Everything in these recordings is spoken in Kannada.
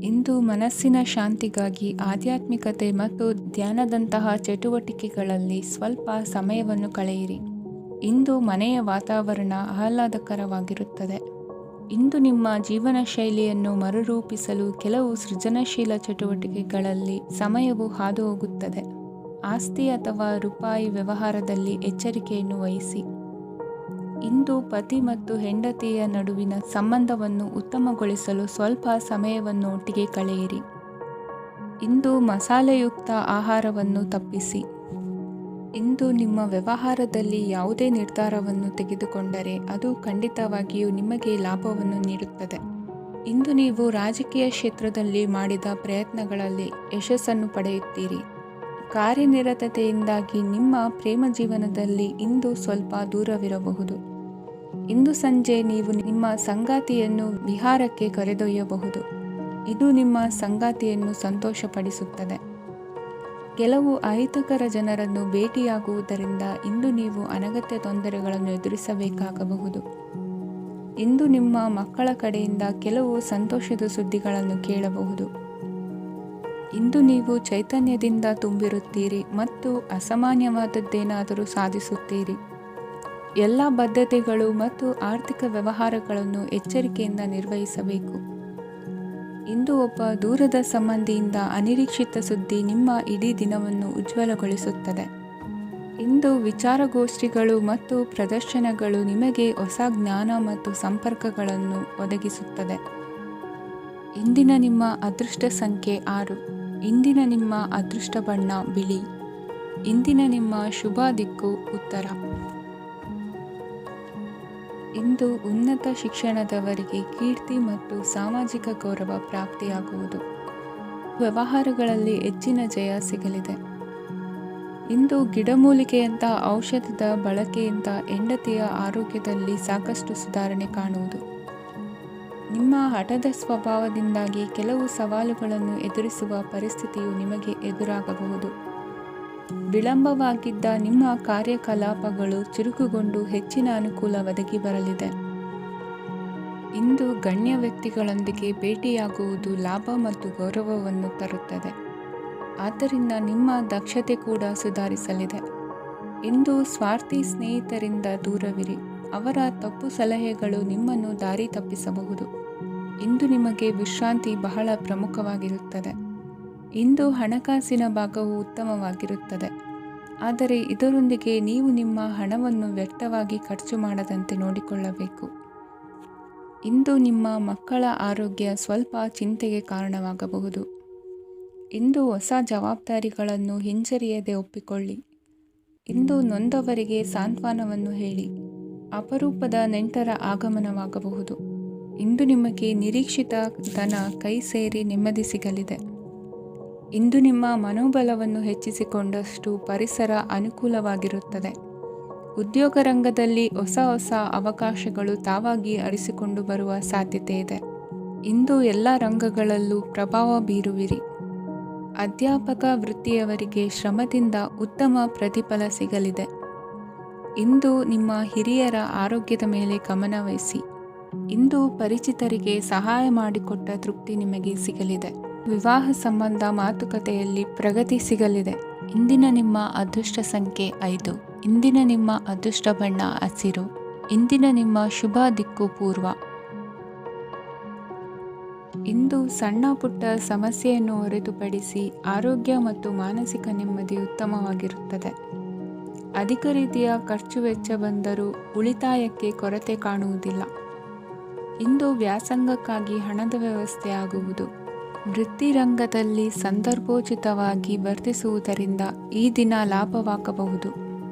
ಇಂದು ಮನಸ್ಸಿನ ಶಾಂತಿಗಾಗಿ ಆಧ್ಯಾತ್ಮಿಕತೆ ಮತ್ತು ಧ್ಯಾನದಂತಹ ಚಟುವಟಿಕೆಗಳಲ್ಲಿ ಸ್ವಲ್ಪ ಸಮಯವನ್ನು ಕಳೆಯಿರಿ. ಇಂದು ಮನೆಯ ವಾತಾವರಣ ಆಹ್ಲಾದಕರವಾಗಿರುತ್ತದೆ. ಇಂದು ನಿಮ್ಮ ಜೀವನ ಶೈಲಿಯನ್ನು ಮರುರೂಪಿಸಲು ಕೆಲವು ಸೃಜನಶೀಲ ಚಟುವಟಿಕೆಗಳಲ್ಲಿ ಸಮಯವು ಹಾದುಹೋಗುತ್ತದೆ. ಆಸ್ತಿ ಅಥವಾ ರೂಪಾಯಿ ವ್ಯವಹಾರದಲ್ಲಿ ಎಚ್ಚರಿಕೆಯನ್ನು ವಹಿಸಿ. ಇಂದು ಪತಿ ಮತ್ತು ಹೆಂಡತಿಯ ನಡುವಿನ ಸಂಬಂಧವನ್ನು ಉತ್ತಮಗೊಳಿಸಲು ಸ್ವಲ್ಪ ಸಮಯವನ್ನು ಒಟ್ಟಿಗೆ ಕಳೆಯಿರಿ. ಇಂದು ಮಸಾಲೆಯುಕ್ತ ಆಹಾರವನ್ನು ತಪ್ಪಿಸಿ. ಇಂದು ನಿಮ್ಮ ವ್ಯವಹಾರದಲ್ಲಿ ಯಾವುದೇ ನಿರ್ಧಾರವನ್ನು ತೆಗೆದುಕೊಂಡರೆ ಅದು ಖಂಡಿತವಾಗಿಯೂ ನಿಮಗೆ ಲಾಭವನ್ನು ನೀಡುತ್ತದೆ. ಇಂದು ನೀವು ರಾಜಕೀಯ ಕ್ಷೇತ್ರದಲ್ಲಿ ಮಾಡಿದ ಪ್ರಯತ್ನಗಳಲ್ಲಿ ಯಶಸ್ಸನ್ನು ಪಡೆಯುತ್ತೀರಿ. ಕಾರ್ಯನಿರತತೆಯಿಂದಾಗಿ ನಿಮ್ಮ ಪ್ರೇಮ ಜೀವನದಲ್ಲಿ ಇಂದು ಸ್ವಲ್ಪ ದೂರವಿರಬಹುದು. ಇಂದು ಸಂಜೆ ನೀವು ನಿಮ್ಮ ಸಂಗಾತಿಯನ್ನು ವಿಹಾರಕ್ಕೆ ಕರೆದೊಯ್ಯಬಹುದು. ಇದು ನಿಮ್ಮ ಸಂಗಾತಿಯನ್ನು ಸಂತೋಷಪಡಿಸುತ್ತದೆ. ಕೆಲವು ಅಹಿತಕರ ಜನರನ್ನು ಭೇಟಿಯಾಗುವುದರಿಂದ ಇಂದು ನೀವು ಅನಗತ್ಯ ತೊಂದರೆಗಳನ್ನು ಎದುರಿಸಬೇಕಾಗಬಹುದು. ಇಂದು ನಿಮ್ಮ ಮಕ್ಕಳ ಕಡೆಯಿಂದ ಕೆಲವು ಸಂತೋಷದ ಸುದ್ದಿಗಳನ್ನು ಕೇಳಬಹುದು. ಇಂದು ನೀವು ಚೈತನ್ಯದಿಂದ ತುಂಬಿರುತ್ತೀರಿ ಮತ್ತು ಅಸಾಮಾನ್ಯವಾದದ್ದೇನಾದರೂ ಸಾಧಿಸುತ್ತೀರಿ. ಎಲ್ಲ ಬದ್ಧತೆಗಳು ಮತ್ತು ಆರ್ಥಿಕ ವ್ಯವಹಾರಗಳನ್ನು ಎಚ್ಚರಿಕೆಯಿಂದ ನಿರ್ವಹಿಸಬೇಕು. ಇಂದು ಒಬ್ಬ ದೂರದ ಸಂಬಂಧಿಯಿಂದ ಅನಿರೀಕ್ಷಿತ ಸುದ್ದಿ ನಿಮ್ಮ ಇಡೀ ದಿನವನ್ನು ಉಜ್ವಲಗೊಳಿಸುತ್ತದೆ. ಇಂದು ವಿಚಾರಗೋಷ್ಠಿಗಳು ಮತ್ತು ಪ್ರದರ್ಶನಗಳು ನಿಮಗೆ ಹೊಸ ಜ್ಞಾನ ಮತ್ತು ಸಂಪರ್ಕಗಳನ್ನು ಒದಗಿಸುತ್ತದೆ. ಇಂದಿನ ನಿಮ್ಮ ಅದೃಷ್ಟ ಸಂಖ್ಯೆ 6. ಇಂದಿನ ನಿಮ್ಮ ಅದೃಷ್ಟ ಬಣ್ಣ ಬಿಳಿ. ಇಂದಿನ ನಿಮ್ಮ ಶುಭ ದಿಕ್ಕು ಉತ್ತರ. ಇಂದು ಉನ್ನತ ಶಿಕ್ಷಣದವರಿಗೆ ಕೀರ್ತಿ ಮತ್ತು ಸಾಮಾಜಿಕ ಗೌರವ ಪ್ರಾಪ್ತಿಯಾಗುವುದು. ವ್ಯವಹಾರಗಳಲ್ಲಿ ಹೆಚ್ಚಿನ ಜಯ ಸಿಗಲಿದೆ. ಇಂದು ಗಿಡಮೂಲಿಕೆಯಂಥ ಔಷಧದ ಬಳಕೆಯಿಂದ ಹೆಂಡತಿಯ ಆರೋಗ್ಯದಲ್ಲಿ ಸಾಕಷ್ಟು ಸುಧಾರಣೆ ಕಾಣುವುದು. ನಿಮ್ಮ ಹಠದ ಸ್ವಭಾವದಿಂದಾಗಿ ಕೆಲವು ಸವಾಲುಗಳನ್ನು ಎದುರಿಸುವ ಪರಿಸ್ಥಿತಿಯು ನಿಮಗೆ ಎದುರಾಗಬಹುದು. ವಿಳಂಬವಾಗಿದ್ದ ನಿಮ್ಮ ಕಾರ್ಯಕಲಾಪಗಳು ಚುರುಕುಗೊಂಡು ಹೆಚ್ಚಿನ ಅನುಕೂಲ ಒದಗಿ ಬರಲಿದೆ. ಇಂದು ಗಣ್ಯ ವ್ಯಕ್ತಿಗಳೊಂದಿಗೆ ಭೇಟಿಯಾಗುವುದು ಲಾಭ ಮತ್ತು ಗೌರವವನ್ನು ತರುತ್ತದೆ. ಆದ್ದರಿಂದ ನಿಮ್ಮ ದಕ್ಷತೆ ಕೂಡ ಸುಧಾರಿಸಲಿದೆ. ಇಂದು ಸ್ವಾರ್ಥಿ ಸ್ನೇಹಿತರಿಂದ ದೂರವಿರಿ. ಅವರ ತಪ್ಪು ಸಲಹೆಗಳು ನಿಮ್ಮನ್ನು ದಾರಿ ತಪ್ಪಿಸಬಹುದು. ಇಂದು ನಿಮಗೆ ವಿಶ್ರಾಂತಿ ಬಹಳ ಪ್ರಮುಖವಾಗಿರುತ್ತದೆ. ಇಂದು ಹಣಕಾಸಿನ ಭಾಗವು ಉತ್ತಮವಾಗಿರುತ್ತದೆ. ಆದರೆ ಇದರೊಂದಿಗೆ ನೀವು ನಿಮ್ಮ ಹಣವನ್ನು ವ್ಯರ್ಥವಾಗಿ ಖರ್ಚು ಮಾಡದಂತೆ ನೋಡಿಕೊಳ್ಳಬೇಕು. ಇಂದು ನಿಮ್ಮ ಮಕ್ಕಳ ಆರೋಗ್ಯ ಸ್ವಲ್ಪ ಚಿಂತೆಗೆ ಕಾರಣವಾಗಬಹುದು. ಇಂದು ಹೊಸ ಜವಾಬ್ದಾರಿಗಳನ್ನು ಹಿಂಜರಿಯದೆ ಒಪ್ಪಿಕೊಳ್ಳಿ. ಇಂದು ನೊಂದವರಿಗೆ ಸಾಂತ್ವನವನ್ನು ಹೇಳಿ. ಅಪರೂಪದ ನೆಂಟರ ಆಗಮನವಾಗಬಹುದು. ಇಂದು ನಿಮಗೆ ನಿರೀಕ್ಷಿತ ಧನ ಕೈ ಸೇರಿ ನೆಮ್ಮದಿ ಸಿಗಲಿದೆ. ಇಂದು ನಿಮ್ಮ ಮನೋಬಲವನ್ನು ಹೆಚ್ಚಿಸಿಕೊಂಡಷ್ಟು ಪರಿಸರ ಅನುಕೂಲವಾಗಿರುತ್ತದೆ. ಉದ್ಯೋಗ ರಂಗದಲ್ಲಿ ಹೊಸ ಹೊಸ ಅವಕಾಶಗಳು ತಾವಾಗಿ ಅರಿಸಿಕೊಂಡು ಬರುವ ಸಾಧ್ಯತೆ ಇದೆ. ಇಂದು ಎಲ್ಲ ರಂಗಗಳಲ್ಲೂ ಪ್ರಭಾವ ಬೀರುವಿರಿ. ಅಧ್ಯಾಪಕ ವೃತ್ತಿಯವರಿಗೆ ಶ್ರಮದಿಂದ ಉತ್ತಮ ಪ್ರತಿಫಲ ಸಿಗಲಿದೆ. ಇಂದು ನಿಮ್ಮ ಹಿರಿಯರ ಆರೋಗ್ಯದ ಮೇಲೆ ಗಮನ ವಹಿಸಿ. ಇಂದು ಪರಿಚಿತರಿಗೆ ಸಹಾಯ ಮಾಡಿಕೊಟ್ಟ ತೃಪ್ತಿ ನಿಮಗೆ ಸಿಗಲಿದೆ. ವಿವಾಹ ಸಂಬಂಧ ಮಾತುಕತೆಯಲ್ಲಿ ಪ್ರಗತಿ ಸಿಗಲಿದೆ. ಇಂದಿನ ನಿಮ್ಮ ಅದೃಷ್ಟ ಸಂಖ್ಯೆ 5. ಇಂದಿನ ನಿಮ್ಮ ಅದೃಷ್ಟ ಬಣ್ಣ ಹಸಿರು. ಇಂದಿನ ನಿಮ್ಮ ಶುಭ ದಿಕ್ಕು ಪೂರ್ವ. ಇಂದು ಸಣ್ಣ ಪುಟ್ಟ ಸಮಸ್ಯೆಯನ್ನು ಹೊರತುಪಡಿಸಿ ಆರೋಗ್ಯ ಮತ್ತು ಮಾನಸಿಕ ನೆಮ್ಮದಿ ಉತ್ತಮವಾಗಿರುತ್ತದೆ. ಅಧಿಕ ರೀತಿಯ ಖರ್ಚು ವೆಚ್ಚ ಬಂದರೂ ಉಳಿತಾಯಕ್ಕೆ ಕೊರತೆ ಕಾಣುವುದಿಲ್ಲ. ಇಂದು ವ್ಯಾಸಂಗಕ್ಕಾಗಿ ಹಣದ ವ್ಯವಸ್ಥೆ ಆಗುವುದು. ವೃತ್ತಿರಂಗದಲ್ಲಿ ಸಂದರ್ಭೋಚಿತವಾಗಿ ವರ್ತಿಸುವುದರಿಂದ ಈ ದಿನ ಲಾಭವಾಗಬಹುದು.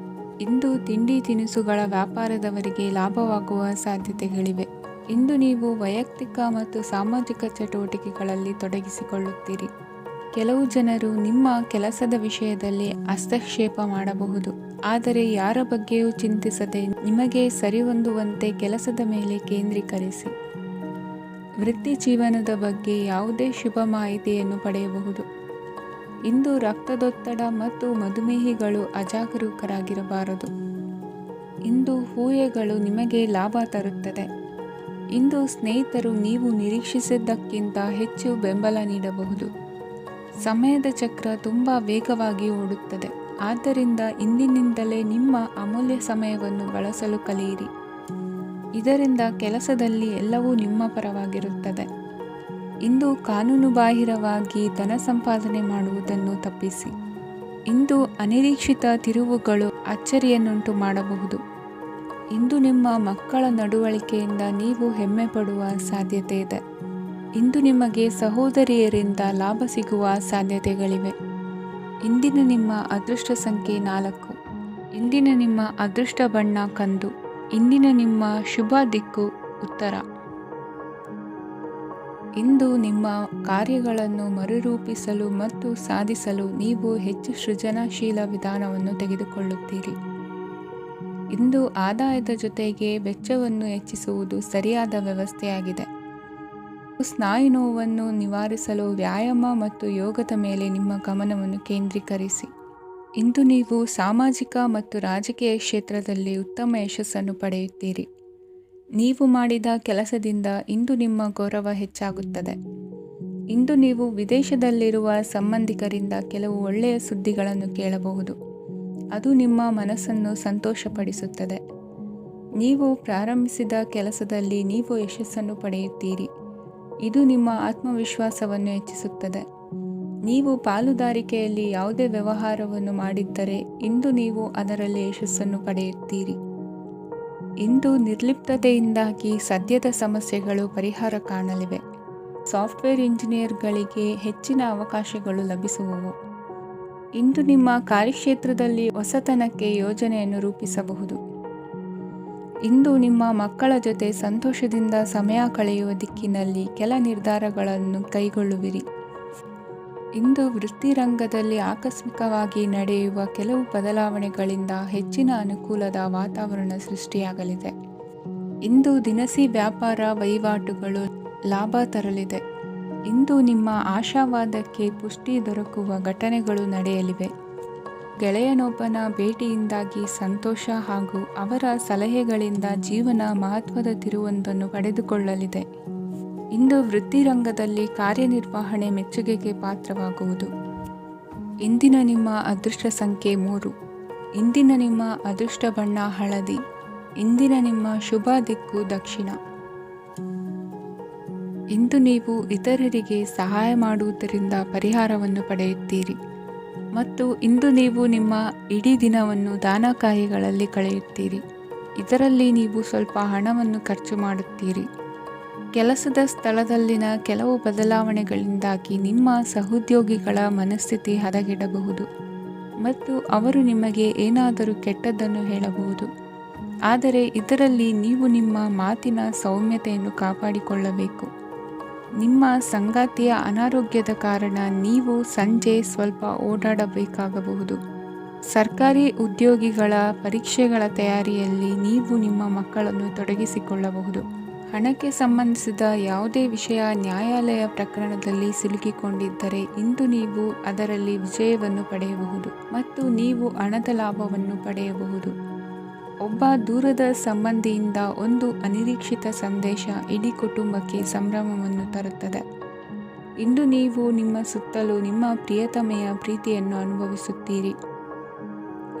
ಇಂದು ತಿಂಡಿ ತಿನಿಸುಗಳ ವ್ಯಾಪಾರದವರಿಗೆ ಲಾಭವಾಗುವ ಸಾಧ್ಯತೆಗಳಿವೆ. ಇಂದು ನೀವು ವೈಯಕ್ತಿಕ ಮತ್ತು ಸಾಮಾಜಿಕ ಚಟುವಟಿಕೆಗಳಲ್ಲಿ ತೊಡಗಿಸಿಕೊಳ್ಳುತ್ತೀರಿ. ಕೆಲವು ಜನರು ನಿಮ್ಮ ಕೆಲಸದ ವಿಷಯದಲ್ಲಿ ಹಸ್ತಕ್ಷೇಪ ಮಾಡಬಹುದು. ಆದರೆ ಯಾರ ಬಗ್ಗೆಯೂ ಚಿಂತಿಸದೆ ನಿಮಗೆ ಸರಿಹೊಂದುವಂತೆ ಕೆಲಸದ ಮೇಲೆ ಕೇಂದ್ರೀಕರಿಸಿ. ವೃತ್ತಿ ಜೀವನದ ಬಗ್ಗೆ ಯಾವುದೇ ಶುಭ ಮಾಹಿತಿಯನ್ನು ಪಡೆಯಬಹುದು. ಇಂದು ರಕ್ತದೊತ್ತಡ ಮತ್ತು ಮಧುಮೇಹಿಗಳು ಅಜಾಗರೂಕರಾಗಿರಬಾರದು. ಇಂದು ಊಹೆಗಳು ನಿಮಗೆ ಲಾಭ ತರುತ್ತದೆ. ಇಂದು ಸ್ನೇಹಿತರು ನೀವು ನಿರೀಕ್ಷಿಸಿದ್ದಕ್ಕಿಂತ ಹೆಚ್ಚು ಬೆಂಬಲ ನೀಡಬಹುದು. ಸಮಯದ ಚಕ್ರ ತುಂಬ ವೇಗವಾಗಿ ಓಡುತ್ತದೆ. ಆದ್ದರಿಂದ ಇಂದಿನಿಂದಲೇ ನಿಮ್ಮ ಅಮೂಲ್ಯ ಸಮಯವನ್ನು ಬಳಸಲು ಕಲಿಯಿರಿ. ಇದರಿಂದ ಕೆಲಸದಲ್ಲಿ ಎಲ್ಲವೂ ನಿಮ್ಮ ಪರವಾಗಿರುತ್ತದೆ. ಇಂದು ಕಾನೂನುಬಾಹಿರವಾಗಿ ಧನ ಸಂಪಾದನೆ ಮಾಡುವುದನ್ನು ತಪ್ಪಿಸಿ. ಇಂದು ಅನಿರೀಕ್ಷಿತ ತಿರುವುಗಳು ಅಚ್ಚರಿಯನ್ನುಂಟು ಮಾಡಬಹುದು. ಇಂದು ನಿಮ್ಮ ಮಕ್ಕಳ ನಡವಳಿಕೆಯಿಂದ ನೀವು ಹೆಮ್ಮೆ ಪಡುವ ಸಾಧ್ಯತೆ ಇದೆ. ಇಂದು ನಿಮಗೆ ಸಹೋದರಿಯರಿಂದ ಲಾಭ ಸಿಗುವ ಸಾಧ್ಯತೆಗಳಿವೆ. ಇಂದಿನ ನಿಮ್ಮ ಅದೃಷ್ಟ ಸಂಖ್ಯೆ 4. ಇಂದಿನ ನಿಮ್ಮ ಅದೃಷ್ಟ ಬಣ್ಣ ಕಂದು. ಇಂದಿನ ನಿಮ್ಮ ಶುಭ ದಿಕ್ಕು ಉತ್ತರ. ಇಂದು ನಿಮ್ಮ ಕಾರ್ಯಗಳನ್ನು ಮರುರೂಪಿಸಲು ಮತ್ತು ಸಾಧಿಸಲು ನೀವು ಹೆಚ್ಚು ಸೃಜನಶೀಲ ವಿಧಾನವನ್ನು ತೆಗೆದುಕೊಳ್ಳುತ್ತೀರಿ. ಇಂದು ಆದಾಯದ ಜೊತೆಗೆ ವೆಚ್ಚವನ್ನು ಹೆಚ್ಚಿಸುವುದು ಸರಿಯಾದ ವ್ಯವಸ್ಥೆಯಾಗಿದೆ. ಸ್ನಾಯು ನೋವನ್ನು ನಿವಾರಿಸಲು ವ್ಯಾಯಾಮ ಮತ್ತು ಯೋಗದ ಮೇಲೆ ನಿಮ್ಮ ಗಮನವನ್ನು ಕೇಂದ್ರೀಕರಿಸಿ. ಇಂದು ನೀವು ಸಾಮಾಜಿಕ ಮತ್ತು ರಾಜಕೀಯ ಕ್ಷೇತ್ರದಲ್ಲಿ ಉತ್ತಮ ಯಶಸ್ಸನ್ನು ಪಡೆಯುತ್ತೀರಿ. ನೀವು ಮಾಡಿದ ಕೆಲಸದಿಂದ ಇಂದು ನಿಮ್ಮ ಗೌರವ ಹೆಚ್ಚಾಗುತ್ತದೆ. ಇಂದು ನೀವು ವಿದೇಶದಲ್ಲಿರುವ ಸಂಬಂಧಿಕರಿಂದ ಕೆಲವು ಒಳ್ಳೆಯ ಸುದ್ದಿಗಳನ್ನು ಕೇಳಬಹುದು. ಅದು ನಿಮ್ಮ ಮನಸ್ಸನ್ನು ಸಂತೋಷಪಡಿಸುತ್ತದೆ. ನೀವು ಪ್ರಾರಂಭಿಸಿದ ಕೆಲಸದಲ್ಲಿ ನೀವು ಯಶಸ್ಸನ್ನು ಪಡೆಯುತ್ತೀರಿ. ಇದು ನಿಮ್ಮ ಆತ್ಮವಿಶ್ವಾಸವನ್ನು ಹೆಚ್ಚಿಸುತ್ತದೆ. ನೀವು ಪಾಲುದಾರಿಕೆಯಲ್ಲಿ ಯಾವುದೇ ವ್ಯವಹಾರವನ್ನು ಮಾಡಿದ್ದರೆ ಇಂದು ನೀವು ಅದರಲ್ಲಿ ಯಶಸ್ಸನ್ನು ಪಡೆಯುತ್ತೀರಿ. ಇಂದು ನಿರ್ಲಿಪ್ತತೆಯಿಂದಾಗಿ ಸದ್ಯದ ಸಮಸ್ಯೆಗಳು ಪರಿಹಾರ ಕಾಣಲಿವೆ. ಸಾಫ್ಟ್ವೇರ್ ಇಂಜಿನಿಯರ್ಗಳಿಗೆ ಹೆಚ್ಚಿನ ಅವಕಾಶಗಳು ಲಭಿಸುವವು. ಇಂದು ನಿಮ್ಮ ಕಾರ್ಯಕ್ಷೇತ್ರದಲ್ಲಿ ಹೊಸತನಕ್ಕೆ ಯೋಜನೆಯನ್ನು ರೂಪಿಸಬಹುದು. ಇಂದು ನಿಮ್ಮ ಮಕ್ಕಳ ಜೊತೆ ಸಂತೋಷದಿಂದ ಸಮಯ ಕಳೆಯುವ ದಿಕ್ಕಿನಲ್ಲಿ ಕೆಲ ನಿರ್ಧಾರಗಳನ್ನು ಕೈಗೊಳ್ಳುವಿರಿ. ಇಂದು ವೃತ್ತಿರಂಗದಲ್ಲಿ ಆಕಸ್ಮಿಕವಾಗಿ ನಡೆಯುವ ಕೆಲವು ಬದಲಾವಣೆಗಳಿಂದ ಹೆಚ್ಚಿನ ಅನುಕೂಲದ ವಾತಾವರಣ ಸೃಷ್ಟಿಯಾಗಲಿದೆ. ಇಂದು ದಿನಸಿ ವ್ಯಾಪಾರ ವಹಿವಾಟುಗಳು ಲಾಭ ತರಲಿದೆ. ಇಂದು ನಿಮ್ಮ ಆಶಾವಾದಕ್ಕೆ ಪುಷ್ಟಿ ದೊರಕುವ ಘಟನೆಗಳು ನಡೆಯಲಿವೆ. ಗೆಳೆಯನೊಬ್ಬನ ಭೇಟಿಯಿಂದಾಗಿ ಸಂತೋಷ ಹಾಗೂ ಅವರ ಸಲಹೆಗಳಿಂದ ಜೀವನ ಮಹತ್ವದ ತಿರುವೊಂದನ್ನು ಪಡೆದುಕೊಳ್ಳಲಿದೆ. ಇಂದು ವೃತ್ತಿರಂಗದಲ್ಲಿ ಕಾರ್ಯನಿರ್ವಹಣೆ ಮೆಚ್ಚುಗೆಗೆ ಪಾತ್ರವಾಗುವುದು. ಇಂದಿನ ನಿಮ್ಮ ಅದೃಷ್ಟ ಸಂಖ್ಯೆ 3. ಇಂದಿನ ನಿಮ್ಮ ಅದೃಷ್ಟ ಬಣ್ಣ ಹಳದಿ. ಇಂದಿನ ನಿಮ್ಮ ಶುಭ ದಿಕ್ಕು ದಕ್ಷಿಣ. ಇಂದು ನೀವು ಇತರರಿಗೆ ಸಹಾಯ ಮಾಡುವುದರಿಂದ ಪರಿಹಾರವನ್ನು ಪಡೆಯುತ್ತೀರಿ ಮತ್ತು ಇಂದು ನೀವು ನಿಮ್ಮ ಇಡೀ ದಿನವನ್ನು ದಾನ ಕಾರ್ಯಗಳಲ್ಲಿ ಕಳೆಯುತ್ತೀರಿ. ಇದರಲ್ಲಿ ನೀವು ಸ್ವಲ್ಪ ಹಣವನ್ನು ಖರ್ಚು ಮಾಡುತ್ತೀರಿ. ಕೆಲಸದ ಸ್ಥಳದಲ್ಲಿನ ಕೆಲವು ಬದಲಾವಣೆಗಳಿಂದಾಗಿ ನಿಮ್ಮ ಸಹೋದ್ಯೋಗಿಗಳ ಮನಸ್ಥಿತಿ ಹದಗೆಡಬಹುದು ಮತ್ತು ಅವರು ನಿಮಗೆ ಏನಾದರೂ ಕೆಟ್ಟದ್ದನ್ನು ಹೇಳಬಹುದು. ಆದರೆ ಇದರಲ್ಲಿ ನೀವು ನಿಮ್ಮ ಮಾತಿನ ಸೌಮ್ಯತೆಯನ್ನು ಕಾಪಾಡಿಕೊಳ್ಳಬೇಕು. ನಿಮ್ಮ ಸಂಗಾತಿಯ ಅನಾರೋಗ್ಯದ ಕಾರಣ ನೀವು ಸಂಜೆ ಸ್ವಲ್ಪ ಓಡಾಡಬೇಕಾಗಬಹುದು. ಸರ್ಕಾರಿ ಉದ್ಯೋಗಿಗಳ ಪರೀಕ್ಷೆಗಳ ತಯಾರಿಯಲ್ಲಿ ನೀವು ನಿಮ್ಮ ಮಕ್ಕಳನ್ನು ತೊಡಗಿಸಿಕೊಳ್ಳಬಹುದು. ಹಣಕ್ಕೆ ಸಂಬಂಧಿಸಿದ ಯಾವುದೇ ವಿಷಯ ನ್ಯಾಯಾಲಯ ಪ್ರಕರಣದಲ್ಲಿ ಸಿಲುಕಿಕೊಂಡಿದ್ದರೆ ಇಂದು ನೀವು ಅದರಲ್ಲಿ ವಿಜಯವನ್ನು ಪಡೆಯಬಹುದು ಮತ್ತು ನೀವು ಹಣದ ಲಾಭವನ್ನು ಪಡೆಯಬಹುದು. ಒಬ್ಬ ದೂರದ ಸಂಬಂಧಿಯಿಂದ ಒಂದು ಅನಿರೀಕ್ಷಿತ ಸಂದೇಶ ಇಡೀ ಕುಟುಂಬಕ್ಕೆ ಸಂಭ್ರಮವನ್ನು ತರುತ್ತದೆ. ಇಂದು ನೀವು ನಿಮ್ಮ ಸುತ್ತಲೂ ನಿಮ್ಮ ಪ್ರಿಯತಮೆಯ ಪ್ರೀತಿಯನ್ನು ಅನುಭವಿಸುತ್ತೀರಿ.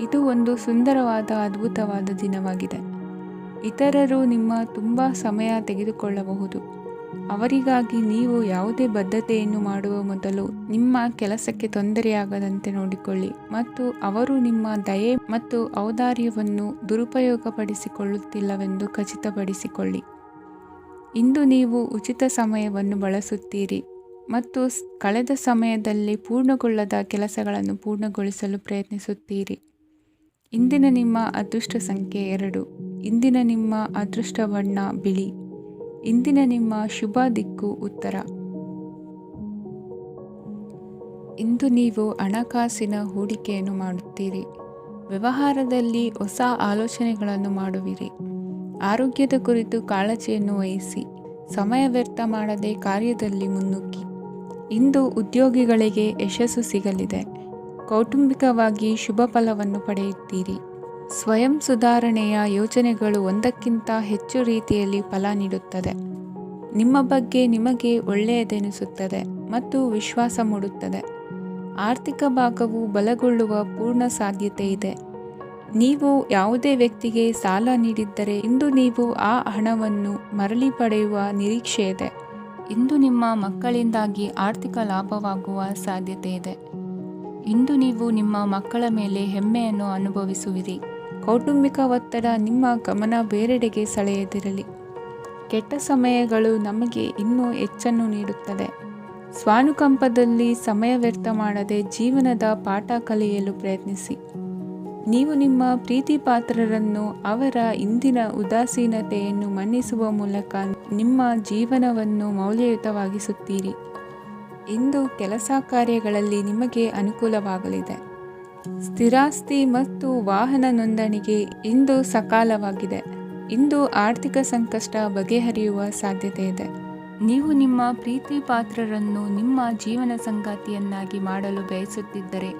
ಇದು ಒಂದು ಸುಂದರವಾದ ಅದ್ಭುತವಾದ ದಿನವಾಗಿದೆ. ಇತರರು ನಿಮ್ಮ ತುಂಬ ಸಮಯ ತೆಗೆದುಕೊಳ್ಳಬಹುದು. ಅವರಿಗಾಗಿ ನೀವು ಯಾವುದೇ ಬದ್ಧತೆಯನ್ನು ಮಾಡುವ ಮೊದಲು ನಿಮ್ಮ ಕೆಲಸಕ್ಕೆ ತೊಂದರೆಯಾಗದಂತೆ ನೋಡಿಕೊಳ್ಳಿ ಮತ್ತು ಅವರು ನಿಮ್ಮ ದಯೆ ಮತ್ತು ಔದಾರ್ಯವನ್ನು ದುರುಪಯೋಗಪಡಿಸಿಕೊಳ್ಳುತ್ತಿಲ್ಲವೆಂದು ಖಚಿತಪಡಿಸಿಕೊಳ್ಳಿ. ಇಂದು ನೀವು ಉಚಿತ ಸಮಯವನ್ನು ಬಳಸುತ್ತೀರಿ ಮತ್ತು ಕಳೆದ ಸಮಯದಲ್ಲಿ ಪೂರ್ಣಗೊಳ್ಳದ ಕೆಲಸಗಳನ್ನು ಪೂರ್ಣಗೊಳಿಸಲು ಪ್ರಯತ್ನಿಸುತ್ತೀರಿ. ಇಂದಿನ ನಿಮ್ಮ ಅದೃಷ್ಟ ಸಂಖ್ಯೆ 2. ಇಂದಿನ ನಿಮ್ಮ ಅದೃಷ್ಟ ಬಣ್ಣ ಬಿಳಿ. ಇಂದಿನ ನಿಮ್ಮ ಶುಭ ದಿಕ್ಕು ಉತ್ತರ. ಇಂದು ನೀವು ಹಣಕಾಸಿನ ಹೂಡಿಕೆಯನ್ನು ಮಾಡುತ್ತೀರಿ. ವ್ಯವಹಾರದಲ್ಲಿ ಹೊಸ ಆಲೋಚನೆಗಳನ್ನು ಮಾಡುವಿರಿ. ಆರೋಗ್ಯದ ಕುರಿತು ಕಾಳಜಿಯನ್ನು ವಹಿಸಿ. ಸಮಯ ವ್ಯರ್ಥ ಮಾಡದೆ ಕಾರ್ಯದಲ್ಲಿ ಮುನ್ನುಗ್ಗಿ. ಇಂದು ಉದ್ಯೋಗಿಗಳಿಗೆ ಯಶಸ್ಸು ಸಿಗಲಿದೆ. ಕೌಟುಂಬಿಕವಾಗಿ ಶುಭ ಫಲವನ್ನು ಪಡೆಯುತ್ತೀರಿ. ಸ್ವಯಂ ಸುಧಾರಣೆಯ ಯೋಜನೆಗಳು ಒಂದಕ್ಕಿಂತ ಹೆಚ್ಚು ರೀತಿಯಲ್ಲಿ ಫಲ ನೀಡುತ್ತದೆ. ನಿಮ್ಮ ಬಗ್ಗೆ ನಿಮಗೆ ಒಳ್ಳೆಯದೆನಿಸುತ್ತದೆ ಮತ್ತು ವಿಶ್ವಾಸ ಮೂಡುತ್ತದೆ. ಆರ್ಥಿಕ ಭಾಗವು ಬಲಗೊಳ್ಳುವ ಪೂರ್ಣ ಸಾಧ್ಯತೆ ಇದೆ. ನೀವು ಯಾವುದೇ ವ್ಯಕ್ತಿಗೆ ಸಾಲ ನೀಡಿದ್ದರೆ ಇಂದು ನೀವು ಆ ಹಣವನ್ನು ಮರಳಿ ಪಡೆಯುವ ನಿರೀಕ್ಷೆ ಇದೆ. ಇಂದು ನಿಮ್ಮ ಮಕ್ಕಳಿಂದಾಗಿ ಆರ್ಥಿಕ ಲಾಭವಾಗುವ ಸಾಧ್ಯತೆ ಇದೆ. ಇಂದು ನೀವು ನಿಮ್ಮ ಮಕ್ಕಳ ಮೇಲೆ ಹೆಮ್ಮೆಯನ್ನು ಅನುಭವಿಸುವಿರಿ. ಕೌಟುಂಬಿಕ ಒತ್ತಡ ನಿಮ್ಮ ಗಮನ ಬೇರೆಡೆಗೆ ಸೆಳೆಯದಿರಲಿ. ಕೆಟ್ಟ ಸಮಯಗಳು ನಮಗೆ ಇನ್ನೂ ಹೆಚ್ಚನ್ನು ನೀಡುತ್ತದೆ. ಸ್ವಾನುಕಂಪದಲ್ಲಿ ಸಮಯ ವ್ಯರ್ಥ ಮಾಡದೆ ಜೀವನದ ಪಾಠ ಕಲಿಯಲು ಪ್ರಯತ್ನಿಸಿ. ನೀವು ನಿಮ್ಮ ಪ್ರೀತಿ ಪಾತ್ರರನ್ನು ಅವರ ಇಂದಿನ ಉದಾಸೀನತೆಯನ್ನು ಮನ್ನಿಸುವ ಮೂಲಕ ನಿಮ್ಮ ಜೀವನವನ್ನು ಮೌಲ್ಯಯುತವಾಗಿಸುತ್ತೀರಿ. ಇಂದು ಕೆಲಸ ಕಾರ್ಯಗಳಲ್ಲಿ ನಿಮಗೆ ಅನುಕೂಲವಾಗಲಿದೆ. ಸ್ಥಿರಾಸ್ತಿ ಮತ್ತು ವಾಹನ ನೋಂದಣಿಗೆ ಇಂದು ಸಕಾಲವಾಗಿದೆ. ಇಂದು ಆರ್ಥಿಕ ಸಂಕಷ್ಟ ಬಗೆಹರಿಯುವ ಸಾಧ್ಯತೆ ಇದೆ. ನೀವು ನಿಮ್ಮ ಪ್ರೀತಿ ಪಾತ್ರರನ್ನು ನಿಮ್ಮ ಜೀವನ ಸಂಗಾತಿಯನ್ನಾಗಿ ಮಾಡಲು ಬಯಸುತ್ತಿದ್ದರೆ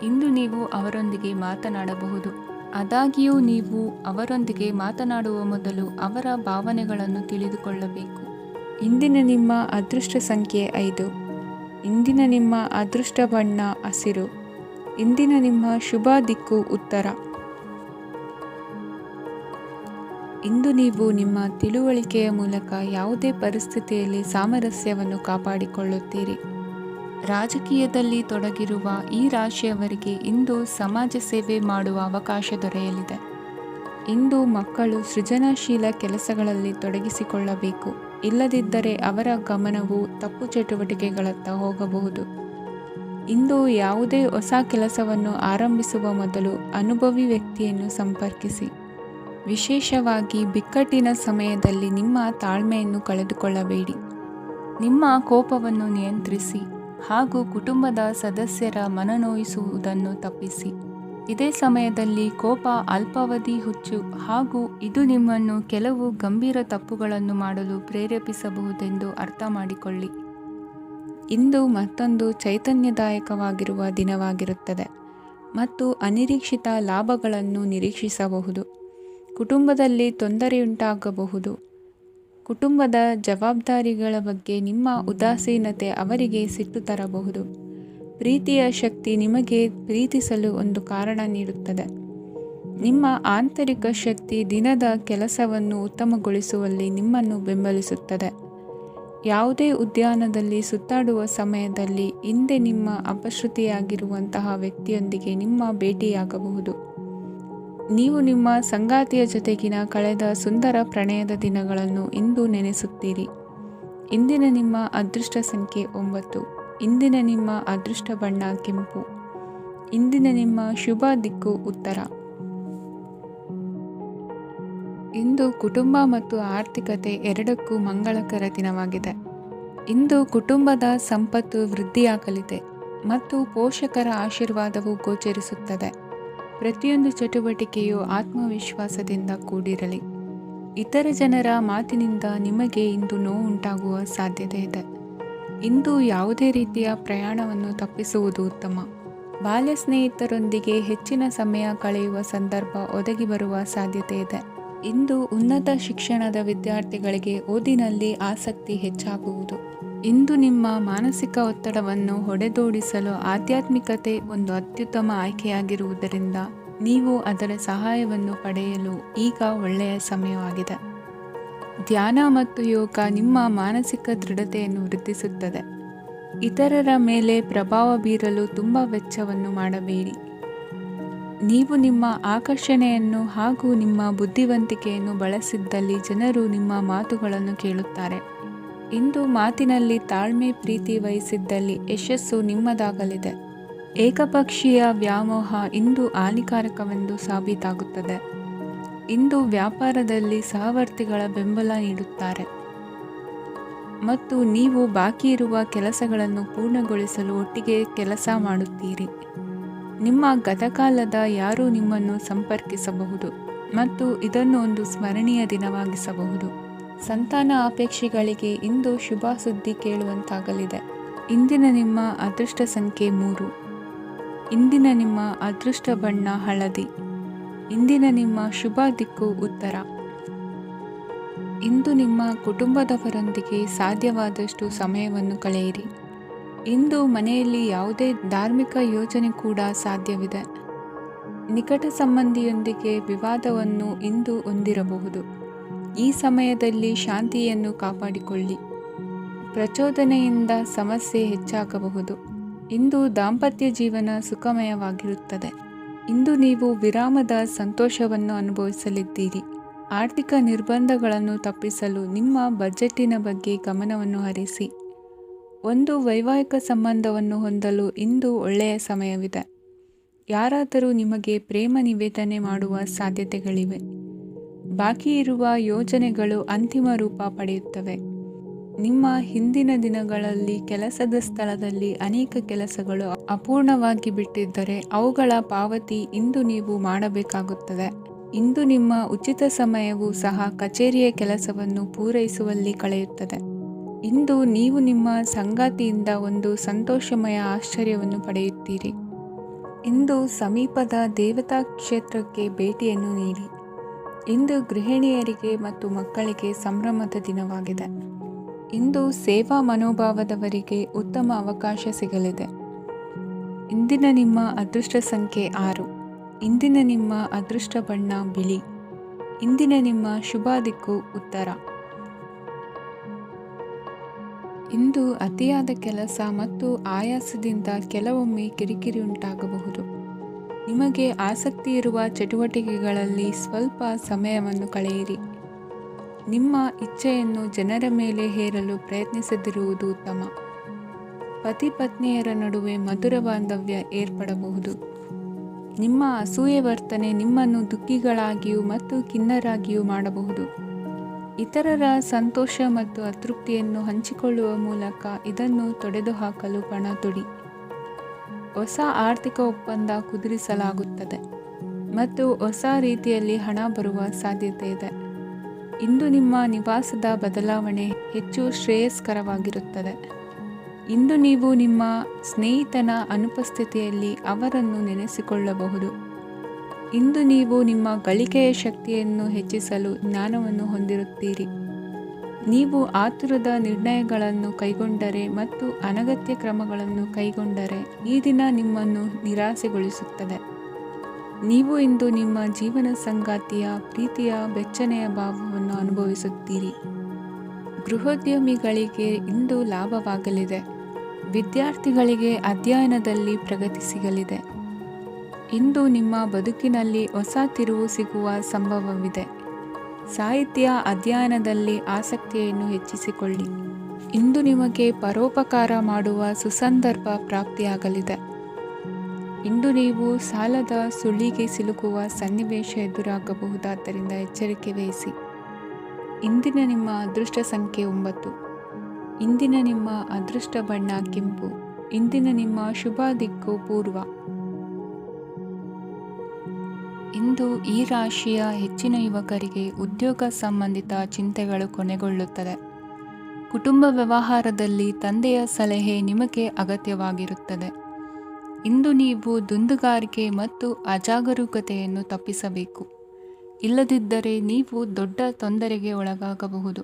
ಇಂದು ನೀವು ಅವರೊಂದಿಗೆ ಮಾತನಾಡಬಹುದು. ಆದಾಗ್ಯೂ ನೀವು ಅವರೊಂದಿಗೆ ಮಾತನಾಡುವ ಮೊದಲು ಅವರ ಭಾವನೆಗಳನ್ನು ತಿಳಿದುಕೊಳ್ಳಬೇಕು. ಇಂದಿನ ನಿಮ್ಮ ಅದೃಷ್ಟ ಸಂಖ್ಯೆ 5. ಇಂದಿನ ನಿಮ್ಮ ಅದೃಷ್ಟ ಬಣ್ಣ ಹಸಿರು. ಇಂದಿನ ನಿಮ್ಮ ಶುಭ ದಿಕ್ಕು ಉತ್ತರ. ಇಂದು ನೀವು ನಿಮ್ಮ ತಿಳುವಳಿಕೆಯ ಮೂಲಕ ಯಾವುದೇ ಪರಿಸ್ಥಿತಿಯಲ್ಲಿ ಸಾಮರಸ್ಯವನ್ನು ಕಾಪಾಡಿಕೊಳ್ಳುತ್ತೀರಿ. ರಾಜಕೀಯದಲ್ಲಿ ತೊಡಗಿರುವ ಈ ರಾಶಿಯವರಿಗೆ ಇಂದು ಸಮಾಜ ಸೇವೆ ಮಾಡುವ ಅವಕಾಶ ದೊರೆಯಲಿದೆ. ಇಂದು ಮಕ್ಕಳು ಸೃಜನಶೀಲ ಕೆಲಸಗಳಲ್ಲಿ ತೊಡಗಿಸಿಕೊಳ್ಳಬೇಕು. ಇಲ್ಲದಿದ್ದರೆ ಅವರ ಗಮನವು ತಪ್ಪು ಚಟುವಟಿಕೆಗಳತ್ತ ಹೋಗಬಹುದು. ಇಂದು ಯಾವುದೇ ಹೊಸ ಕೆಲಸವನ್ನು ಆರಂಭಿಸುವ ಮೊದಲು ಅನುಭವಿ ವ್ಯಕ್ತಿಯನ್ನು ಸಂಪರ್ಕಿಸಿ. ವಿಶೇಷವಾಗಿ ಬಿಕ್ಕಟ್ಟಿನ ಸಮಯದಲ್ಲಿ ನಿಮ್ಮ ತಾಳ್ಮೆಯನ್ನು ಕಳೆದುಕೊಳ್ಳಬೇಡಿ. ನಿಮ್ಮ ಕೋಪವನ್ನು ನಿಯಂತ್ರಿಸಿ ಹಾಗೂ ಕುಟುಂಬದ ಸದಸ್ಯರ ಮನನೋಯಿಸುವುದನ್ನು ತಪ್ಪಿಸಿ. ಇದೇ ಸಮಯದಲ್ಲಿ ಕೋಪ ಅಲ್ಪಾವಧಿ ಹುಚ್ಚು ಹಾಗೂ ಇದು ನಿಮ್ಮನ್ನು ಕೆಲವು ಗಂಭೀರ ತಪ್ಪುಗಳನ್ನು ಮಾಡಲು ಪ್ರೇರೇಪಿಸಬಹುದೆಂದು ಅರ್ಥ ಮಾಡಿಕೊಳ್ಳಿ. ಇಂದು ಮತ್ತೊಂದು ಚೈತನ್ಯದಾಯಕವಾಗಿರುವ ದಿನವಾಗಿರುತ್ತದೆ ಮತ್ತು ಅನಿರೀಕ್ಷಿತ ಲಾಭಗಳನ್ನು ನಿರೀಕ್ಷಿಸಬಹುದು. ಕುಟುಂಬದಲ್ಲಿ ತೊಂದರೆಯುಂಟಾಗಬಹುದು. ಕುಟುಂಬದ ಜವಾಬ್ದಾರಿಗಳ ಬಗ್ಗೆ ನಿಮ್ಮ ಉದಾಸೀನತೆ ಅವರಿಗೆ ಸಿಟ್ಟು ತರಬಹುದು. ಪ್ರೀತಿಯ ಶಕ್ತಿ ನಿಮಗೆ ಪ್ರೀತಿಸಲು ಒಂದು ಕಾರಣ ನೀಡುತ್ತದೆ. ನಿಮ್ಮ ಆಂತರಿಕ ಶಕ್ತಿ ದಿನದ ಕೆಲಸವನ್ನು ಉತ್ತಮಗೊಳಿಸುವಲ್ಲಿ ನಿಮ್ಮನ್ನು ಬೆಂಬಲಿಸುತ್ತದೆ. ಯಾವುದೇ ಉದ್ಯಾನದಲ್ಲಿ ಸುತ್ತಾಡುವ ಸಮಯದಲ್ಲಿ ಹಿಂದೆ ನಿಮ್ಮ ಅಪಶ್ರುತಿಯಾಗಿರುವಂತಹ ವ್ಯಕ್ತಿಯೊಂದಿಗೆ ನಿಮ್ಮ ಭೇಟಿಯಾಗಬಹುದು. ನೀವು ನಿಮ್ಮ ಸಂಗಾತಿಯ ಜೊತೆಗಿನ ಕಳೆದ ಸುಂದರ ಪ್ರಣಯದ ದಿನಗಳನ್ನು ಇಂದು ನೆನೆಸುತ್ತೀರಿ. ಇಂದಿನ ನಿಮ್ಮ ಅದೃಷ್ಟ ಸಂಖ್ಯೆ 9. ಇಂದಿನ ನಿಮ್ಮ ಅದೃಷ್ಟ ಬಣ್ಣ ಕೆಂಪು. ಇಂದಿನ ನಿಮ್ಮ ಶುಭ ದಿಕ್ಕು ಉತ್ತರ. ಇಂದು ಕುಟುಂಬ ಮತ್ತು ಆರ್ಥಿಕತೆ ಎರಡಕ್ಕೂ ಮಂಗಳಕರ ದಿನವಾಗಿದೆ. ಇಂದು ಕುಟುಂಬದ ಸಂಪತ್ತು ವೃದ್ಧಿಯಾಗಲಿದೆ ಮತ್ತು ಪೋಷಕರ ಆಶೀರ್ವಾದವು ಗೋಚರಿಸುತ್ತದೆ. ಪ್ರತಿಯೊಂದು ಚಟುವಟಿಕೆಯು ಆತ್ಮವಿಶ್ವಾಸದಿಂದ ಕೂಡಿರಲಿ. ಇತರ ಜನರ ಮಾತಿನಿಂದ ನಿಮಗೆ ಇಂದು ನೋವುಂಟಾಗುವ ಸಾಧ್ಯತೆ ಇದೆ. ಇಂದು ಯಾವುದೇ ರೀತಿಯ ಪ್ರಯಾಣವನ್ನು ತಪ್ಪಿಸುವುದು ಉತ್ತಮ. ಬಾಲ್ಯ ಸ್ನೇಹಿತರೊಂದಿಗೆ ಹೆಚ್ಚಿನ ಸಮಯ ಕಳೆಯುವ ಸಂದರ್ಭ ಒದಗಿ ಬರುವ ಸಾಧ್ಯತೆ ಇದೆ. ಇಂದು ಉನ್ನತ ಶಿಕ್ಷಣದ ವಿದ್ಯಾರ್ಥಿಗಳಿಗೆ ಓದಿನಲ್ಲಿ ಆಸಕ್ತಿ ಹೆಚ್ಚಾಗುವುದು. ಇಂದು ನಿಮ್ಮ ಮಾನಸಿಕ ಒತ್ತಡವನ್ನು ಹೊಡೆದೋಡಿಸಲು ಆಧ್ಯಾತ್ಮಿಕತೆ ಒಂದು ಅತ್ಯುತ್ತಮ ಆಯ್ಕೆಯಾಗಿರುವುದರಿಂದ ನೀವು ಅದರ ಸಹಾಯವನ್ನು ಪಡೆಯಲು ಈಗ ಒಳ್ಳೆಯ ಸಮಯವಾಗಿದೆ. ಧ್ಯಾನ ಮತ್ತು ಯೋಗ ನಿಮ್ಮ ಮಾನಸಿಕ ದೃಢತೆಯನ್ನು ವೃದ್ಧಿಸುತ್ತದೆ. ಇತರರ ಮೇಲೆ ಪ್ರಭಾವ ಬೀರಲು ತುಂಬ ವೆಚ್ಚವನ್ನು ಮಾಡಬೇಡಿ. ನೀವು ನಿಮ್ಮ ಆಕರ್ಷಣೆಯನ್ನು ಹಾಗೂ ನಿಮ್ಮ ಬುದ್ಧಿವಂತಿಕೆಯನ್ನು ಬಳಸಿದ್ದಲ್ಲಿ ಜನರು ನಿಮ್ಮ ಮಾತುಗಳನ್ನು ಕೇಳುತ್ತಾರೆ. ಇಂದು ಮಾತಿನಲ್ಲಿ ತಾಳ್ಮೆ ಪ್ರೀತಿ ವಹಿಸಿದ್ದಲ್ಲಿ ಯಶಸ್ಸು ನಿಮ್ಮದಾಗಲಿದೆ. ಏಕಪಕ್ಷೀಯ ವ್ಯಾಮೋಹ ಇಂದು ಹಾನಿಕಾರಕವೆಂದು ಸಾಬೀತಾಗುತ್ತದೆ. ಇಂದು ವ್ಯಾಪಾರದಲ್ಲಿ ಸಹವರ್ತಿಗಳ ಬೆಂಬಲ ನೀಡುತ್ತಾರೆ ಮತ್ತು ನೀವು ಬಾಕಿ ಇರುವ ಕೆಲಸಗಳನ್ನು ಪೂರ್ಣಗೊಳಿಸಲು ಒಟ್ಟಿಗೆ ಕೆಲಸ ಮಾಡುತ್ತೀರಿ. ನಿಮ್ಮ ಗತಕಾಲದ ಯಾರೂ ನಿಮ್ಮನ್ನು ಸಂಪರ್ಕಿಸಬಹುದು ಮತ್ತು ಇದನ್ನು ಒಂದು ಸ್ಮರಣೀಯ ದಿನವಾಗಿಸಬಹುದು. ಸಂತಾನ ಅಪೇಕ್ಷಿಗಳಿಗೆ ಇಂದು ಶುಭ ಸುದ್ದಿ ಕೇಳುವಂತಾಗಲಿದೆ. ಇಂದಿನ ನಿಮ್ಮ ಅದೃಷ್ಟ ಸಂಖ್ಯೆ 3. ಇಂದಿನ ನಿಮ್ಮ ಅದೃಷ್ಟ ಬಣ್ಣ ಹಳದಿ. ಇಂದಿನ ನಿಮ್ಮ ಶುಭ ದಿಕ್ಕು ಉತ್ತರ. ಇಂದು ನಿಮ್ಮ ಕುಟುಂಬದವರೊಂದಿಗೆ ಸಾಧ್ಯವಾದಷ್ಟು ಸಮಯವನ್ನು ಕಳೆಯಿರಿ. ಇಂದು ಮನೆಯಲ್ಲಿ ಯಾವುದೇ ಧಾರ್ಮಿಕ ಯೋಜನೆ ಕೂಡ ಸಾಧ್ಯವಿದೆ. ನಿಕಟ ಸಂಬಂಧಿಯೊಂದಿಗೆ ವಿವಾದವನ್ನು ಇಂದು ಹೊಂದಿರಬಹುದು. ಈ ಸಮಯದಲ್ಲಿ ಶಾಂತಿಯನ್ನು ಕಾಪಾಡಿಕೊಳ್ಳಿ. ಪ್ರಚೋದನೆಯಿಂದ ಸಮಸ್ಯೆ ಹೆಚ್ಚಾಗಬಹುದು. ಇಂದು ದಾಂಪತ್ಯ ಜೀವನ ಸುಖಮಯವಾಗಿರುತ್ತದೆ. ಇಂದು ನೀವು ವಿರಾಮದ ಸಂತೋಷವನ್ನು ಅನುಭವಿಸಲಿದ್ದೀರಿ. ಆರ್ಥಿಕ ನಿರ್ಬಂಧಗಳನ್ನು ತಪ್ಪಿಸಲು ನಿಮ್ಮ ಬಜೆಟ್ಟಿನ ಬಗ್ಗೆ ಗಮನವನ್ನು ಹರಿಸಿ. ಒಂದು ವೈವಾಹಿಕ ಸಂಬಂಧವನ್ನು ಹೊಂದಲು ಇಂದು ಒಳ್ಳೆಯ ಸಮಯವಿದೆ. ಯಾರಾದರೂ ನಿಮಗೆ ಪ್ರೇಮ ನಿವೇದನೆ ಮಾಡುವ ಸಾಧ್ಯತೆಗಳಿವೆ. ಬಾಕಿ ಇರುವ ಯೋಜನೆಗಳು ಅಂತಿಮ ರೂಪ ಪಡೆಯುತ್ತವೆ. ನಿಮ್ಮ ಹಿಂದಿನ ದಿನಗಳಲ್ಲಿ ಕೆಲಸದ ಸ್ಥಳದಲ್ಲಿ ಅನೇಕ ಕೆಲಸಗಳು ಅಪೂರ್ಣವಾಗಿ ಬಿಟ್ಟಿದ್ದರೆ ಅವುಗಳ ಪಾವತಿ ಇಂದು ನೀವು ಮಾಡಬೇಕಾಗುತ್ತದೆ. ಇಂದು ನಿಮ್ಮ ಉಚಿತ ಸಮಯವು ಸಹ ಕಚೇರಿಯ ಕೆಲಸವನ್ನು ಪೂರೈಸುವಲ್ಲಿ ಕಳೆಯುತ್ತದೆ. ಇಂದು ನೀವು ನಿಮ್ಮ ಸಂಗಾತಿಯಿಂದ ಒಂದು ಸಂತೋಷಮಯ ಆಶ್ಚರ್ಯವನ್ನು ಪಡೆಯುತ್ತೀರಿ. ಇಂದು ಸಮೀಪದ ದೇವತಾ ಕ್ಷೇತ್ರಕ್ಕೆ ಭೇಟಿಯನ್ನು ನೀಡಿ. ಇಂದು ಗೃಹಿಣಿಯರಿಗೆ ಮತ್ತು ಮಕ್ಕಳಿಗೆ ಸಂಭ್ರಮದ ದಿನವಾಗಿದೆ. ಇಂದು ಸೇವಾ ಮನೋಭಾವದವರಿಗೆ ಉತ್ತಮ ಅವಕಾಶ ಸಿಗಲಿದೆ. ಇಂದಿನ ನಿಮ್ಮ ಅದೃಷ್ಟ ಸಂಖ್ಯೆ 6. ಇಂದಿನ ನಿಮ್ಮ ಅದೃಷ್ಟ ಬಣ್ಣ ಬಿಳಿ. ಇಂದಿನ ನಿಮ್ಮ ಶುಭ ದಿಕ್ಕು ಉತ್ತರ. ಇಂದು ಅತಿಯಾದ ಕೆಲಸ ಮತ್ತು ಆಯಾಸದಿಂದ ಕೆಲವೊಮ್ಮೆ ಕಿರಿಕಿರಿ ಉಂಟಾಗಬಹುದು. ನಿಮಗೆ ಆಸಕ್ತಿ ಇರುವ ಚಟುವಟಿಕೆಗಳಲ್ಲಿ ಸ್ವಲ್ಪ ಸಮಯವನ್ನು ಕಳೆಯಿರಿ. ನಿಮ್ಮ ಇಚ್ಛೆಯನ್ನು ಜನರ ಮೇಲೆ ಹೇರಲು ಪ್ರಯತ್ನಿಸದಿರುವುದು ಉತ್ತಮ. ಪತಿ ಪತ್ನಿಯರ ನಡುವೆ ಮಧುರ ಬಾಂಧವ್ಯ ಏರ್ಪಡಬಹುದು. ನಿಮ್ಮ ಅಸೂಯೆ ವರ್ತನೆ ನಿಮ್ಮನ್ನು ದುಃಖಿಗಳಾಗಿಯೂ ಮತ್ತು ಖಿನ್ನರಾಗಿಯೂ ಮಾಡಬಹುದು. ಇತರರ ಸಂತೋಷ ಮತ್ತು ಅತೃಪ್ತಿಯನ್ನು ಹಂಚಿಕೊಳ್ಳುವ ಮೂಲಕ ಇದನ್ನು ತೊಡೆದುಹಾಕಲು ಪಣ ತೊಡಿ. ಹೊಸ ಆರ್ಥಿಕ ಒಪ್ಪಂದ ಕುದುರಿಸಲಾಗುತ್ತದೆ ಮತ್ತು ಹೊಸ ರೀತಿಯಲ್ಲಿ ಹಣ ಬರುವ ಸಾಧ್ಯತೆ ಇದೆ. ಇಂದು ನಿಮ್ಮ ನಿವಾಸದ ಬದಲಾವಣೆ ಹೆಚ್ಚು ಶ್ರೇಯಸ್ಕರವಾಗಿರುತ್ತದೆ. ಇಂದು ನೀವು ನಿಮ್ಮ ಸ್ನೇಹಿತನ ಅನುಪಸ್ಥಿತಿಯಲ್ಲಿ ಅವರನ್ನು ನೆನೆಸಿಕೊಳ್ಳಬಹುದು. ಇಂದು ನೀವು ನಿಮ್ಮ ಗಳಿಕೆಯ ಶಕ್ತಿಯನ್ನು ಹೆಚ್ಚಿಸಲು ಜ್ಞಾನವನ್ನು ಹೊಂದಿರುತ್ತೀರಿ. ನೀವು ಆತುರದ ನಿರ್ಣಯಗಳನ್ನು ಕೈಗೊಂಡರೆ ಮತ್ತು ಅನಗತ್ಯ ಕ್ರಮಗಳನ್ನು ಕೈಗೊಂಡರೆ ಈ ದಿನ ನಿಮ್ಮನ್ನು ನಿರಾಸೆಗೊಳಿಸುತ್ತದೆ. ನೀವು ಇಂದು ನಿಮ್ಮ ಜೀವನ ಸಂಗಾತಿಯ ಪ್ರೀತಿಯ ಬೆಚ್ಚನೆಯ ಭಾವವನ್ನು ಅನುಭವಿಸುತ್ತೀರಿ. ಗೃಹೋದ್ಯಮಿಗಳಿಗೆ ಇಂದು ಲಾಭವಾಗಲಿದೆ. ವಿದ್ಯಾರ್ಥಿಗಳಿಗೆ ಅಧ್ಯಯನದಲ್ಲಿ ಪ್ರಗತಿ ಸಿಗಲಿದೆ. ಇಂದು ನಿಮ್ಮ ಬದುಕಿನಲ್ಲಿ ಹೊಸ ತಿರುವು ಸಿಗುವ ಸಂಭವವಿದೆ. ಸಾಹಿತ್ಯ ಅಧ್ಯಯನದಲ್ಲಿ ಆಸಕ್ತಿಯನ್ನು ಹೆಚ್ಚಿಸಿಕೊಳ್ಳಿ. ಇಂದು ನಿಮಗೆ ಪರೋಪಕಾರ ಮಾಡುವ ಸುಸಂದರ್ಭ ಪ್ರಾಪ್ತಿಯಾಗಲಿದೆ. ಇಂದು ನೀವು ಸಾಲದ ಸುಳಿಗೆ ಸಿಲುಕುವ ಸನ್ನಿವೇಶ ಎದುರಾಗಬಹುದಾದ್ದರಿಂದ ಎಚ್ಚರಿಕೆ ವಹಿಸಿ. ಇಂದಿನ ನಿಮ್ಮ ಅದೃಷ್ಟ ಸಂಖ್ಯೆ 9. ಇಂದಿನ ನಿಮ್ಮ ಅದೃಷ್ಟ ಬಣ್ಣ ಕೆಂಪು. ಇಂದಿನ ನಿಮ್ಮ ಶುಭ ದಿಕ್ಕು ಪೂರ್ವ. ಇಂದು ಈ ರಾಶಿಯ ಹೆಚ್ಚಿನ ಯುವಕರಿಗೆ ಉದ್ಯೋಗ ಸಂಬಂಧಿತ ಚಿಂತೆಗಳು ಕೊನೆಗೊಳ್ಳುತ್ತದೆ. ಕುಟುಂಬ ವ್ಯವಹಾರದಲ್ಲಿ ತಂದೆಯ ಸಲಹೆ ನಿಮಗೆ ಅಗತ್ಯವಾಗಿರುತ್ತದೆ. ಇಂದು ನೀವು ದುಂದುಗಾರಿಕೆ ಮತ್ತು ಅಜಾಗರೂಕತೆಯನ್ನು ತಪ್ಪಿಸಬೇಕು. ಇಲ್ಲದಿದ್ದರೆ ನೀವು ದೊಡ್ಡ ತೊಂದರೆಗೆ ಒಳಗಾಗಬಹುದು.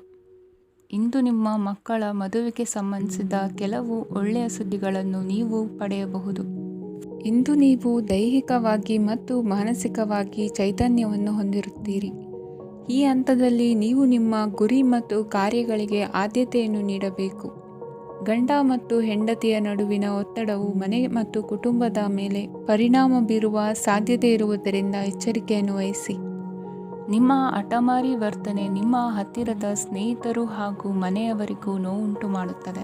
ಇಂದು ನಿಮ್ಮ ಮಕ್ಕಳ ಮದುವೆಗೆ ಸಂಬಂಧಿಸಿದ ಕೆಲವು ಒಳ್ಳೆಯ ಸುದ್ದಿಗಳನ್ನು ನೀವು ಪಡೆಯಬಹುದು. ಇಂದು ನೀವು ದೈಹಿಕವಾಗಿ ಮತ್ತು ಮಾನಸಿಕವಾಗಿ ಚೈತನ್ಯವನ್ನು ಹೊಂದಿರುತ್ತೀರಿ. ಈ ಹಂತದಲ್ಲಿ ನೀವು ನಿಮ್ಮ ಗುರಿ ಮತ್ತು ಕಾರ್ಯಗಳಿಗೆ ಆದ್ಯತೆಯನ್ನು ನೀಡಬೇಕು. ಗಂಡ ಮತ್ತು ಹೆಂಡತಿಯ ನಡುವಿನ ಒತ್ತಡವು ಮನೆ ಮತ್ತು ಕುಟುಂಬದ ಮೇಲೆ ಪರಿಣಾಮ ಬೀರುವ ಸಾಧ್ಯತೆ ಇರುವುದರಿಂದ ಎಚ್ಚರಿಕೆಯನ್ನು ವಹಿಸಿ. ನಿಮ್ಮ ಹಠಮಾರಿ ವರ್ತನೆ ನಿಮ್ಮ ಹತ್ತಿರದ ಸ್ನೇಹಿತರು ಹಾಗೂ ಮನೆಯವರಿಗೂ ನೋವುಂಟು ಮಾಡುತ್ತದೆ.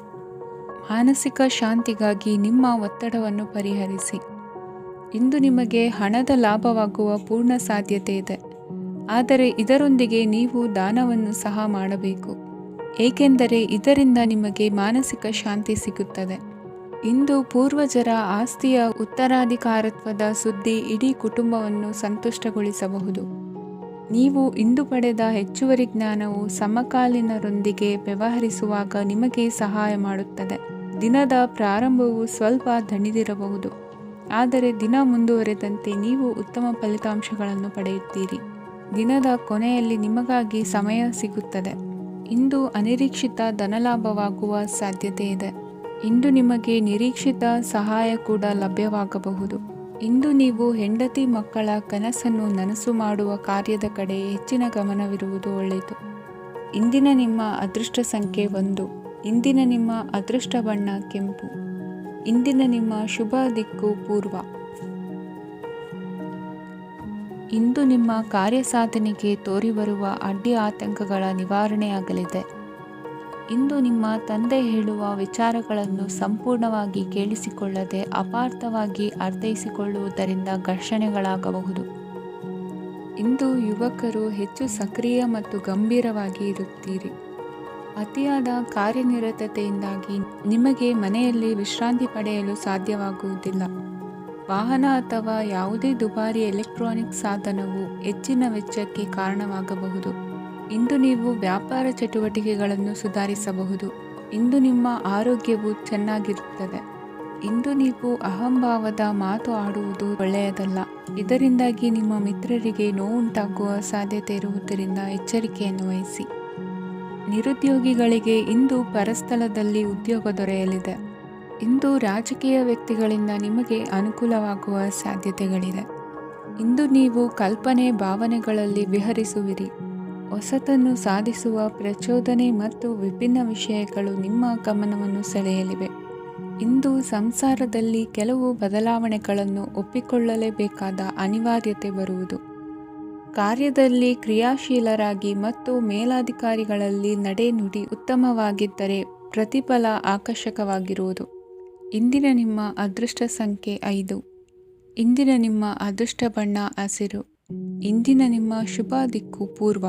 ಮಾನಸಿಕ ಶಾಂತಿಗಾಗಿ ನಿಮ್ಮ ಒತ್ತಡವನ್ನು ಪರಿಹರಿಸಿ. ಇಂದು ನಿಮಗೆ ಹಣದ ಲಾಭವಾಗುವ ಪೂರ್ಣ ಸಾಧ್ಯತೆ ಇದೆ. ಆದರೆ ಇದರೊಂದಿಗೆ ನೀವು ದಾನವನ್ನು ಸಹ ಮಾಡಬೇಕು, ಏಕೆಂದರೆ ಇದರಿಂದ ನಿಮಗೆ ಮಾನಸಿಕ ಶಾಂತಿ ಸಿಗುತ್ತದೆ. ಇಂದು ಪೂರ್ವಜರ ಆಸ್ತಿಯ ಉತ್ತರಾಧಿಕಾರತ್ವದ ಸುದ್ದಿ ಇಡೀ ಕುಟುಂಬವನ್ನು ಸಂತುಷ್ಟಗೊಳಿಸಬಹುದು. ನೀವು ಇಂದು ಪಡೆದ ಹೆಚ್ಚುವರಿ ಜ್ಞಾನವು ಸಮಕಾಲೀನರೊಂದಿಗೆ ವ್ಯವಹರಿಸುವಾಗ ನಿಮಗೆ ಸಹಾಯ ಮಾಡುತ್ತದೆ. ದಿನದ ಪ್ರಾರಂಭವು ಸ್ವಲ್ಪ ದಣಿದಿರಬಹುದು, ಆದರೆ ದಿನ ಮುಂದುವರೆದಂತೆ ನೀವು ಉತ್ತಮ ಫಲಿತಾಂಶಗಳನ್ನು ಪಡೆಯುತ್ತೀರಿ. ದಿನದ ಕೊನೆಯಲ್ಲಿ ನಿಮಗಾಗಿ ಸಮಯ ಸಿಗುತ್ತದೆ. ಇಂದು ಅನಿರೀಕ್ಷಿತ ಧನಲಾಭವಾಗುವ ಸಾಧ್ಯತೆ ಇದೆ. ಇಂದು ನಿಮಗೆ ನಿರೀಕ್ಷಿತ ಸಹಾಯ ಕೂಡ ಲಭ್ಯವಾಗಬಹುದು. ಇಂದು ನೀವು ಹೆಂಡತಿ ಮಕ್ಕಳ ಕನಸನ್ನು ನನಸು ಮಾಡುವ ಕಾರ್ಯದ ಕಡೆ ಹೆಚ್ಚಿನ ಗಮನವಿರುವುದು ಒಳ್ಳೆಯದು. ಇಂದಿನ ನಿಮ್ಮ ಅದೃಷ್ಟ ಸಂಖ್ಯೆ 1. ಇಂದಿನ ನಿಮ್ಮ ಅದೃಷ್ಟ ಬಣ್ಣ ಕೆಂಪು. ಇಂದಿನ ನಿಮ್ಮ ಶುಭ ದಿಕ್ಕು ಪೂರ್ವ. ಇಂದು ನಿಮ್ಮ ಕಾರ್ಯಸಾಧನೆಗೆ ತೋರಿಬರುವ ಅಡ್ಡಿ ಆತಂಕಗಳ ನಿವಾರಣೆಯಾಗಲಿದೆ. ಇಂದು ನಿಮ್ಮ ತಂದೆ ಹೇಳುವ ವಿಚಾರಗಳನ್ನು ಸಂಪೂರ್ಣವಾಗಿ ಕೇಳಿಸಿಕೊಳ್ಳದೆ ಅಪಾರ್ಥವಾಗಿ ಅರ್ಥೈಸಿಕೊಳ್ಳುವುದರಿಂದ ಘರ್ಷಣೆಗಳಾಗಬಹುದು. ಇಂದು ಯುವಕರು ಹೆಚ್ಚು ಸಕ್ರಿಯ ಮತ್ತು ಗಂಭೀರವಾಗಿ ಇರುತ್ತೀರಿ. ಅತಿಯಾದ ಕಾರ್ಯನಿರತತೆಯಿಂದಾಗಿ ನಿಮಗೆ ಮನೆಯಲ್ಲಿ ವಿಶ್ರಾಂತಿ ಪಡೆಯಲು ಸಾಧ್ಯವಾಗುವುದಿಲ್ಲ. ವಾಹನ ಅಥವಾ ಯಾವುದೇ ದುಬಾರಿ ಎಲೆಕ್ಟ್ರಾನಿಕ್ ಸಾಧನವು ಹೆಚ್ಚಿನ ವೆಚ್ಚಕ್ಕೆ ಕಾರಣವಾಗಬಹುದು. ಇಂದು ನೀವು ವ್ಯಾಪಾರ ಚಟುವಟಿಕೆಗಳನ್ನು ಸುಧಾರಿಸಬಹುದು. ಇಂದು ನಿಮ್ಮ ಆರೋಗ್ಯವು ಚೆನ್ನಾಗಿರುತ್ತದೆ. ಇಂದು ನೀವು ಅಹಂಭಾವದ ಮಾತು ಆಡುವುದು ಒಳ್ಳೆಯದಲ್ಲ. ಇದರಿಂದಾಗಿ ನಿಮ್ಮ ಮಿತ್ರರಿಗೆ ನೋವುಂಟಾಗುವ ಸಾಧ್ಯತೆ ಇರುವುದರಿಂದ ಎಚ್ಚರಿಕೆಯನ್ನು ವಹಿಸಿ. ನಿರುದ್ಯೋಗಿಗಳಿಗೆ ಇಂದು ಪರಸ್ಥಳದಲ್ಲಿ ಉದ್ಯೋಗ ದೊರೆಯಲಿದೆ. ಇಂದು ರಾಜಕೀಯ ವ್ಯಕ್ತಿಗಳಿಂದ ನಿಮಗೆ ಅನುಕೂಲವಾಗುವ ಸಾಧ್ಯತೆಗಳಿದೆ. ಇಂದು ನೀವು ಕಲ್ಪನೆ ಭಾವನೆಗಳಲ್ಲಿ ವಿಹರಿಸುವಿರಿ. ಹೊಸತನ್ನು ಸಾಧಿಸುವ ಪ್ರಚೋದನೆ ಮತ್ತು ವಿಭಿನ್ನ ವಿಷಯಗಳು ನಿಮ್ಮ ಗಮನವನ್ನು ಸೆಳೆಯಲಿವೆ. ಇಂದು ಸಂಸಾರದಲ್ಲಿ ಕೆಲವು ಬದಲಾವಣೆಗಳನ್ನು ಒಪ್ಪಿಕೊಳ್ಳಲೇಬೇಕಾದ ಅನಿವಾರ್ಯತೆ ಬರುವುದು. ಕಾರ್ಯದಲ್ಲಿ ಕ್ರಿಯಾಶೀಲರಾಗಿ ಮತ್ತು ಮೇಲಾಧಿಕಾರಿಗಳಲ್ಲಿ ನಡೆನುಡಿ ಉತ್ತಮವಾಗಿದ್ದರೆ ಪ್ರತಿಫಲ ಆಕರ್ಷಕವಾಗಿರುವುದು. ಇಂದಿನ ನಿಮ್ಮ ಅದೃಷ್ಟ ಸಂಖ್ಯೆ 5. ಇಂದಿನ ನಿಮ್ಮ ಅದೃಷ್ಟ ಬಣ್ಣ ಹಸಿರು. ಇಂದಿನ ನಿಮ್ಮ ಶುಭ ದಿಕ್ಕು ಪೂರ್ವ.